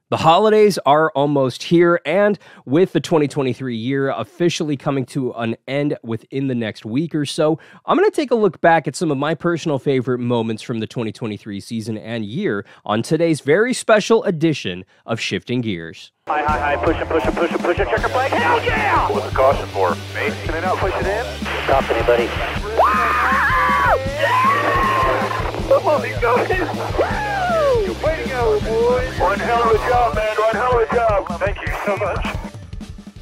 The holidays are almost here, and with the 2023 year officially coming to an end within the next week or so, I'm going to take a look back at some of my personal favorite moments from the 2023 season and year on today's very special edition of Shifting Gears. High, push it, checker flag, hell yeah! What's the caution for? Mate? Can I not push it in? Stop anybody. Come on, these guys! Way to go, boys! One hell of a job, man, one hell of a job. Thank you so much.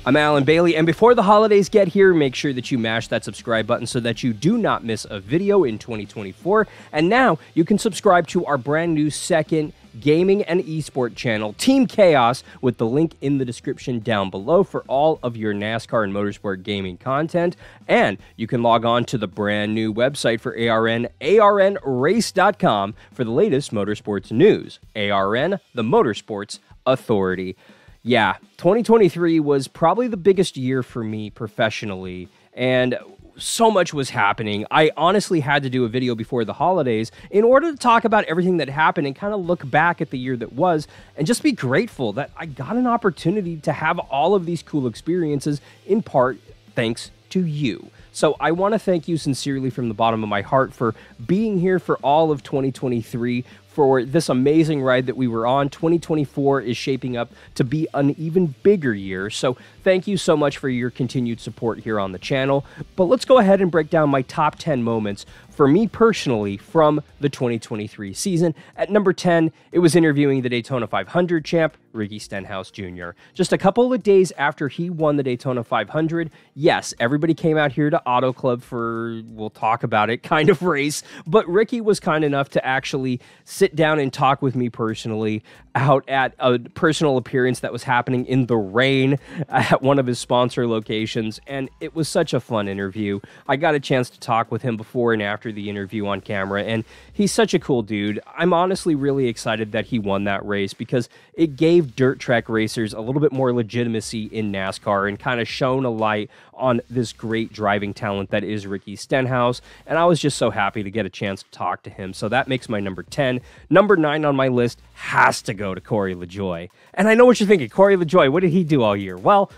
I'm Alan Bailey, and before the holidays get here, make sure that you mash that subscribe button so that you do not miss a video in 2024. And now you can subscribe to our brand new second gaming and esport channel, Team Chaos, with the link in the description down below for all of your NASCAR and motorsport gaming content. And you can log on to the brand new website for ARN, arnrace.com, for the latest motorsports news. ARN, the Motorsports Authority. Yeah, 2023 was probably the biggest year for me professionally, and so much was happening. I honestly had to do a video before the holidays in order to talk about everything that happened and kind of look back at the year that was and just be grateful that I got an opportunity to have all of these cool experiences, in part thanks to you. So I want to thank you sincerely from the bottom of my heart for being here for all of 2023, for this amazing ride that we were on. 2024 is shaping up to be an even bigger year, so thank you so much for your continued support here on the channel. But let's go ahead and break down my top 10 moments for me personally from the 2023 season. At number 10, it was interviewing the Daytona 500 champ, Ricky Stenhouse Jr. Just a couple of days after he won the Daytona 500, yes, everybody came out here to Auto Club for, we'll talk about it, kind of race, but Ricky was kind enough to actually sit down and talk with me personally out at a personal appearance that was happening in the rain at one of his sponsor locations, and it was such a fun interview. I got a chance to talk with him before and after the interview on camera, and he's such a cool dude. I'm honestly really excited that he won that race because it gave dirt track racers a little bit more legitimacy in NASCAR and kind of shone a light on this great driving talent that is Ricky Stenhouse, and I was just so happy to get a chance to talk to him. So that makes my number 10. Number 9 on my list has to go to Corey LaJoie. And I know what you're thinking, Corey LaJoie, what did he do all year? Well,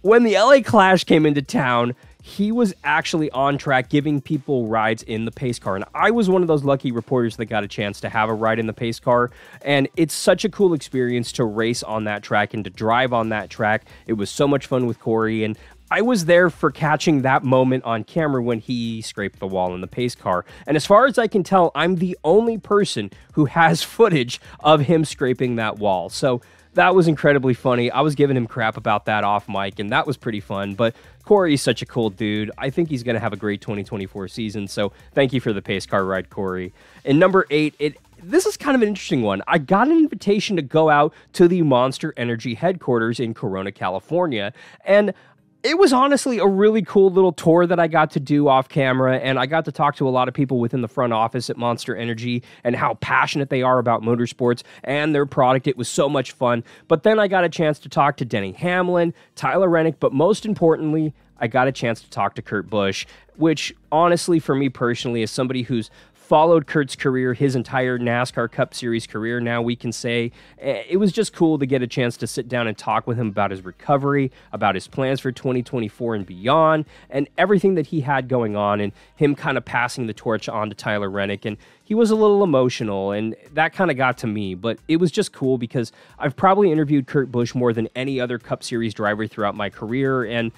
when the LA Clash came into town, he was actually on track giving people rides in the pace car. And I was one of those lucky reporters that got a chance to have a ride in the pace car. And it's such a cool experience to race on that track and to drive on that track. It was so much fun with Corey, and I was there for catching that moment on camera when he scraped the wall in the pace car. And as far as I can tell, I'm the only person who has footage of him scraping that wall. So that was incredibly funny. I was giving him crap about that off mic, and that was pretty fun. But Corey's such a cool dude. I think he's going to have a great 2024 season. So thank you for the pace car ride, Corey. And number 8, this is kind of an interesting one. I got an invitation to go out to the Monster Energy headquarters in Corona, California. And it was honestly a really cool little tour that I got to do off camera, and I got to talk to a lot of people within the front office at Monster Energy and how passionate they are about motorsports and their product. It was so much fun. But then I got a chance to talk to Denny Hamlin, Tyler Reddick, but most importantly, I got a chance to talk to Kurt Busch, which honestly, for me personally, as somebody who's followed Kurt's career, his entire NASCAR Cup Series career, now we can say, it was just cool to get a chance to sit down and talk with him about his recovery, about his plans for 2024 and beyond, and everything that he had going on, and him kind of passing the torch on to Tyler Reddick. And he was a little emotional, and that kind of got to me, but it was just cool because I've probably interviewed Kurt Busch more than any other Cup Series driver throughout my career, and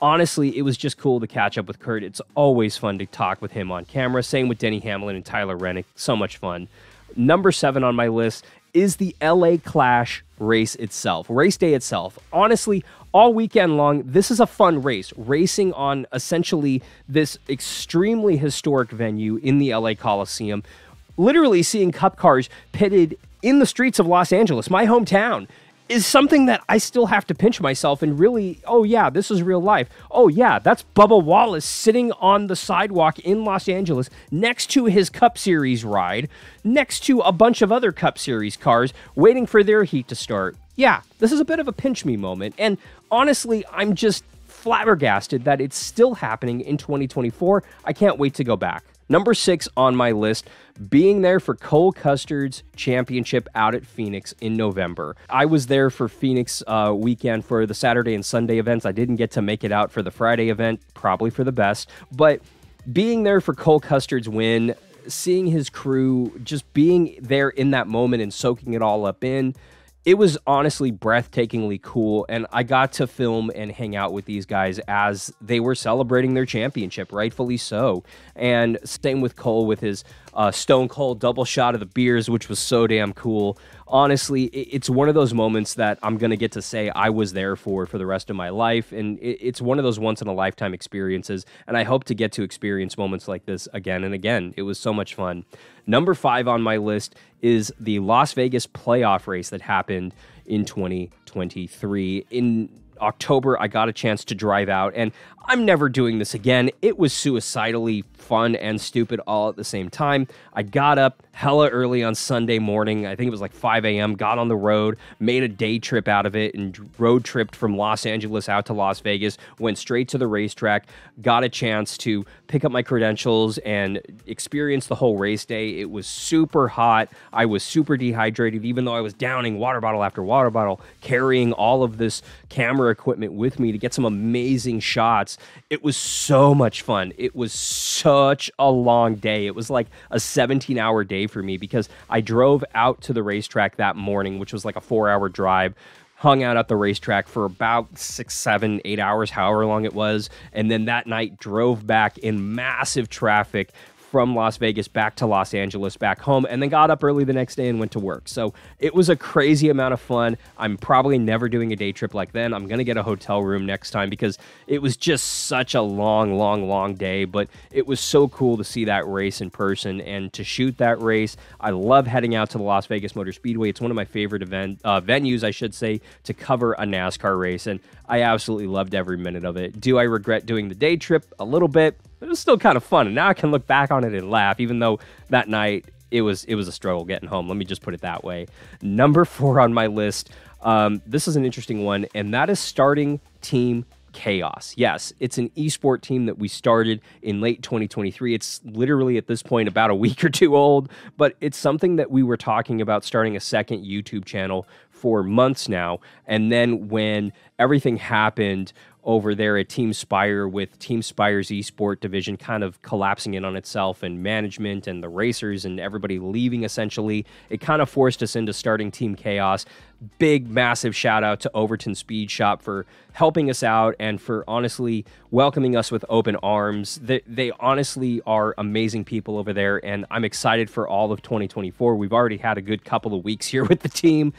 honestly, it was just cool to catch up with Kurt. It's always fun to talk with him on camera. Same with Denny Hamlin and Tyler Reddick. So much fun. Number 7 on my list is the LA Clash race itself, race day itself. Honestly, all weekend long, this is a fun race. Racing on essentially this extremely historic venue in the LA Coliseum. Literally seeing Cup cars pitted in the streets of Los Angeles, my hometown, is something that I still have to pinch myself and really, oh yeah, this is real life. Oh yeah, that's Bubba Wallace sitting on the sidewalk in Los Angeles next to his Cup Series ride, next to a bunch of other Cup Series cars waiting for their heat to start. Yeah, this is a bit of a pinch me moment, and honestly, I'm just flabbergasted that it's still happening in 2024. I can't wait to go back. Number 6 on my list, being there for Cole Custer's championship out at Phoenix in November. I was there for Phoenix weekend for the Saturday and Sunday events. I didn't get to make it out for the Friday event, probably for the best. But being there for Cole Custer's win, seeing his crew, just being there in that moment and soaking it all up in, it was honestly breathtakingly cool, and I got to film and hang out with these guys as they were celebrating their championship, rightfully so. And same with Cole with his Stone Cold double shot of the beers, which was so damn cool. Honestly, it's one of those moments that I'm going to get to say I was there for the rest of my life, and it's one of those once-in-a-lifetime experiences, and I hope to get to experience moments like this again and again. It was so much fun. Number 5 on my list is the Las Vegas playoff race that happened in 2023. In October, I got a chance to drive out, and I'm never doing this again. It was suicidally fun and stupid all at the same time. I got up hella early on Sunday morning. I think it was like 5 a.m., got on the road, made a day trip out of it, and road tripped from Los Angeles out to Las Vegas, went straight to the racetrack, got a chance to pick up my credentials and experience the whole race day. It was super hot. I was super dehydrated, even though I was downing water bottle after water bottle, carrying all of this camera equipment with me to get some amazing shots. It was so much fun. It was such a long day. It was like a 17-hour day for me because I drove out to the racetrack that morning, which was like a 4-hour drive, hung out at the racetrack for about 6, 7, 8 hours, however long it was, and then that night drove back in massive traffic from Las Vegas back to Los Angeles, back home, and then got up early the next day and went to work. So it was a crazy amount of fun. I'm probably never doing a day trip like then. I'm going to get a hotel room next time because it was just such a long day, but it was so cool to see that race in person and to shoot that race. I love heading out to the Las Vegas Motor Speedway. It's one of my favorite venues, I should say, to cover a NASCAR race, and I absolutely loved every minute of it. Do I regret doing the day trip? A little bit. It was still kind of fun, and now I can look back on it and laugh, even though that night it was a struggle getting home. Let me just put it that way. Number 4 on my list, this is an interesting one, and that is starting Team Chaos. Yes, it's an esport team that we started in late 2023. It's literally at this point about a week or 2 old, but it's something that we were talking about starting a second YouTube channel for months now. And then when everything happened over there at Team Spire with Team Spire's esport division kind of collapsing in on itself and management and the racers and everybody leaving essentially, it kind of forced us into starting Team Chaos. Big, massive shout out to Overton Speed Shop for helping us out and for honestly welcoming us with open arms. They honestly are amazing people over there, and I'm excited for all of 2024. We've already had a good couple of weeks here with the team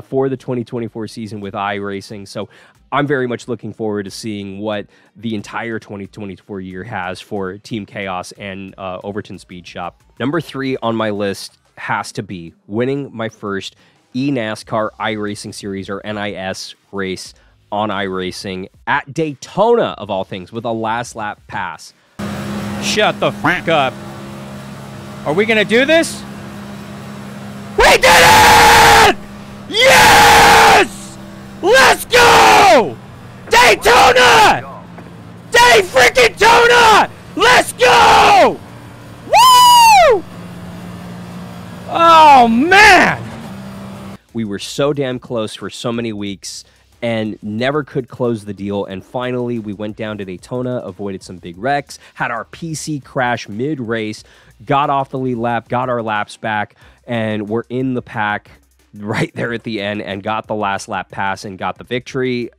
for the 2024 season with iRacing, so I'm very much looking forward to seeing what the entire 2024 year has for Team Chaos and Overton Speed Shop. Number 3 on my list has to be winning my first NASCAR iRacing Series, or NIS race on iRacing at Daytona, of all things, with a last lap pass. Shut the fuck up. Are we gonna do this? We did it! Yes! Let's go! Daytona! Day-freaking-Tona! Let's go! Woo! Oh, man! We were so damn close for so many weeks and never could close the deal. And finally, we went down to Daytona, avoided some big wrecks, had our PC crash mid-race, got off the lead lap, got our laps back, and we're in the pack right there at the end and got the last lap pass and got the victory.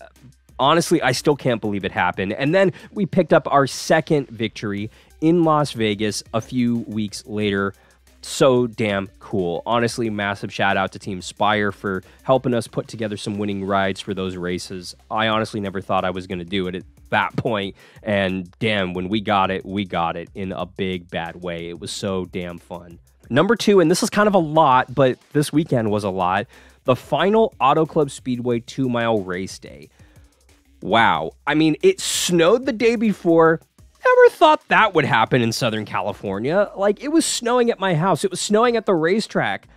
Honestly, I still can't believe it happened. And then we picked up our second victory in Las Vegas a few weeks later. So damn cool. Honestly, massive shout out to Team Spire for helping us put together some winning rides for those races. I honestly never thought I was going to do it at that point, and damn, when we got it in a big bad way. It was so damn fun. Number 2, and this is kind of a lot, but this weekend was a lot, the final Auto Club Speedway 2-mile race day. Wow. I mean, it snowed the day before. Never thought that would happen in Southern California. Like, it was snowing at my house. It was snowing at the racetrack.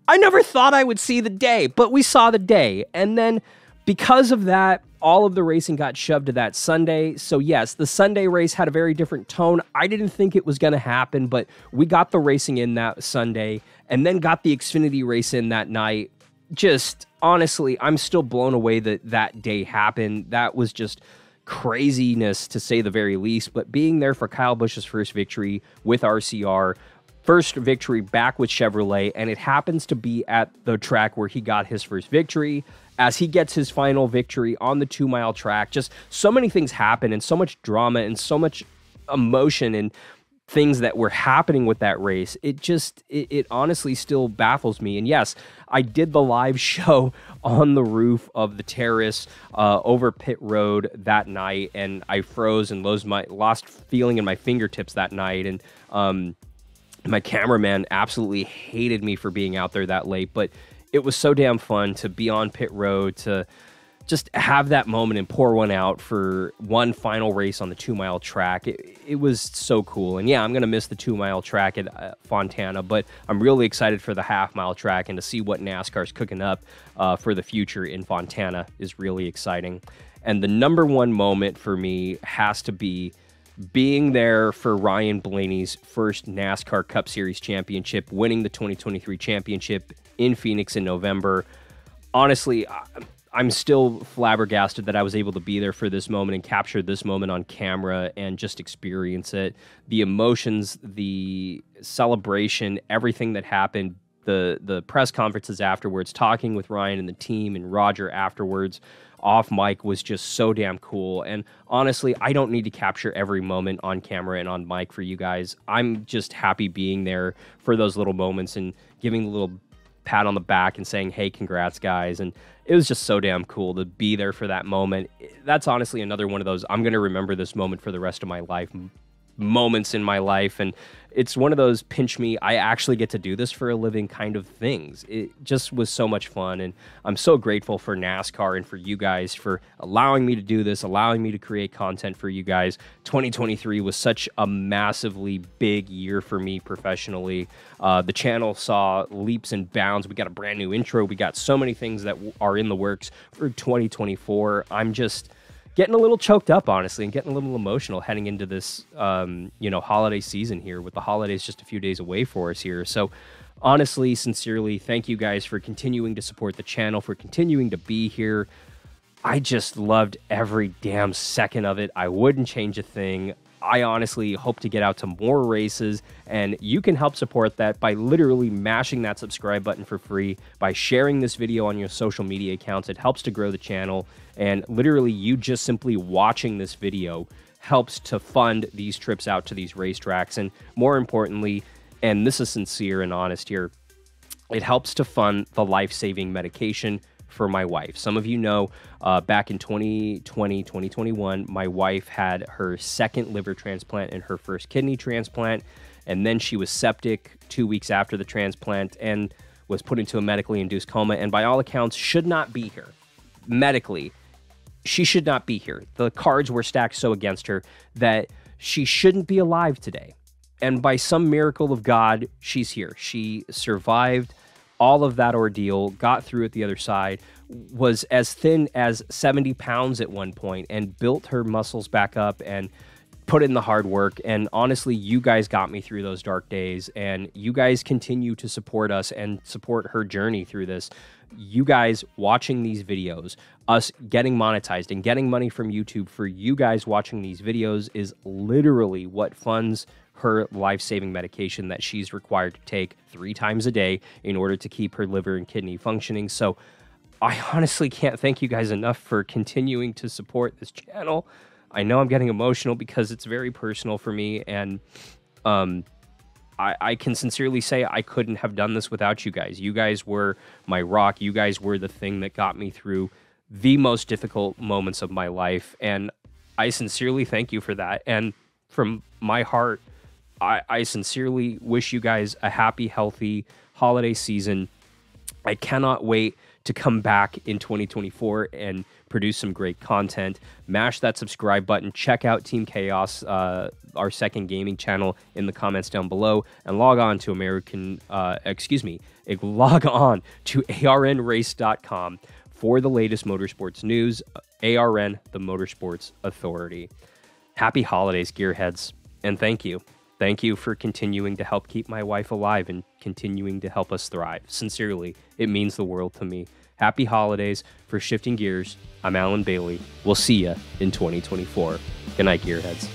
I never thought I would see the day, but we saw the day. And then because of that, all of the racing got shoved to that Sunday. So yes, the Sunday race had a very different tone. I didn't think it was going to happen, but we got the racing in that Sunday and then got the Xfinity race in that night. Just honestly, I'm still blown away that that day happened. That was just craziness to say the very least, but being there for Kyle Busch's first victory with RCR, first victory back with Chevrolet, and it happens to be at the track where he got his first victory as he gets his final victory on the 2-mile track. Just so many things happen and so much drama and so much emotion and things that were happening with that race. It honestly still baffles me. And yes, I did the live show on the roof of the terrace over pit road that night, and I froze and lost feeling in my fingertips that night. And my cameraman absolutely hated me for being out there that late, but it was so damn fun to be on pit road, to just have that moment and pour one out for one final race on the 2-mile track. It was so cool. And yeah, I'm going to miss the 2-mile track at Fontana, but I'm really excited for the half-mile track, and to see what NASCAR's cooking up for the future in Fontana is really exciting. And the number one moment for me has to be being there for Ryan Blaney's first NASCAR Cup Series championship, winning the 2023 championship in Phoenix in November. Honestly, I'm still flabbergasted that I was able to be there for this moment and capture this moment on camera and just experience it. The emotions, the celebration, everything that happened, the press conferences afterwards, talking with Ryan and the team and Roger afterwards off mic was just so damn cool. And honestly, I don't need to capture every moment on camera and on mic for you guys. I'm just happy being there for those little moments and giving a little pat on the back and saying, hey, congrats, guys. And it was just so damn cool to be there for that moment. That's honestly another one of those, I'm going to remember this moment for the rest of my life, moments in my life. And it's one of those pinch me, I actually get to do this for a living kind of things. It just was so much fun, and I'm so grateful for NASCAR and for you guys for allowing me to do this, allowing me to create content for you guys. 2023 was such a massively big year for me professionally. The channel saw leaps and bounds. We got a brand new intro. We got so many things that are in the works for 2024. I'm just getting a little choked up, honestly, and getting a little emotional heading into this, holiday season here, with the holidays just a few days away for us here. So honestly, sincerely, thank you guys for continuing to support the channel, for continuing to be here. I just loved every damn second of it. I wouldn't change a thing. I honestly hope to get out to more races, and you can help support that by literally mashing that subscribe button for free, by sharing this video on your social media accounts. It helps to grow the channel, and literally you just simply watching this video helps to fund these trips out to these racetracks. And more importantly, and this is sincere and honest here, it helps to fund the life-saving medication for my wife. Some of you know, back in 2020, 2021, my wife had her second liver transplant and her first kidney transplant, and then she was septic 2 weeks after the transplant and was put into a medically induced coma, and by all accounts should not be here. Medically, she should not be here. The cards were stacked so against her that she shouldn't be alive today. And by some miracle of God, she's here. She survived all of that ordeal, got through it the other side, was as thin as 70 pounds at one point, and built her muscles back up and put in the hard work. And honestly, you guys got me through those dark days, and you guys continue to support us and support her journey through this. You guys watching these videos, us getting monetized and getting money from YouTube for you guys watching these videos is literally what funds her life-saving medication that she's required to take 3 times a day in order to keep her liver and kidney functioning. So I honestly can't thank you guys enough for continuing to support this channel. I know I'm getting emotional because it's very personal for me, and I can sincerely say I couldn't have done this without you guys. You guys were my rock. You guys were the thing that got me through the most difficult moments of my life, and I sincerely thank you for that. And from my heart, I sincerely wish you guys a happy, healthy holiday season. I cannot wait to come back in 2024 and produce some great content. Mash that subscribe button. Check out Team Chaos, our second gaming channel, in the comments down below, and log on to log on to arnrace.com for the latest motorsports news. ARN, the Motorsports Authority. Happy holidays, gearheads, and thank you. Thank you for continuing to help keep my wife alive and continuing to help us thrive. Sincerely, it means the world to me. Happy holidays. For Shifting Gears, I'm Alan Bailey. We'll see ya in 2024. Good night, gearheads.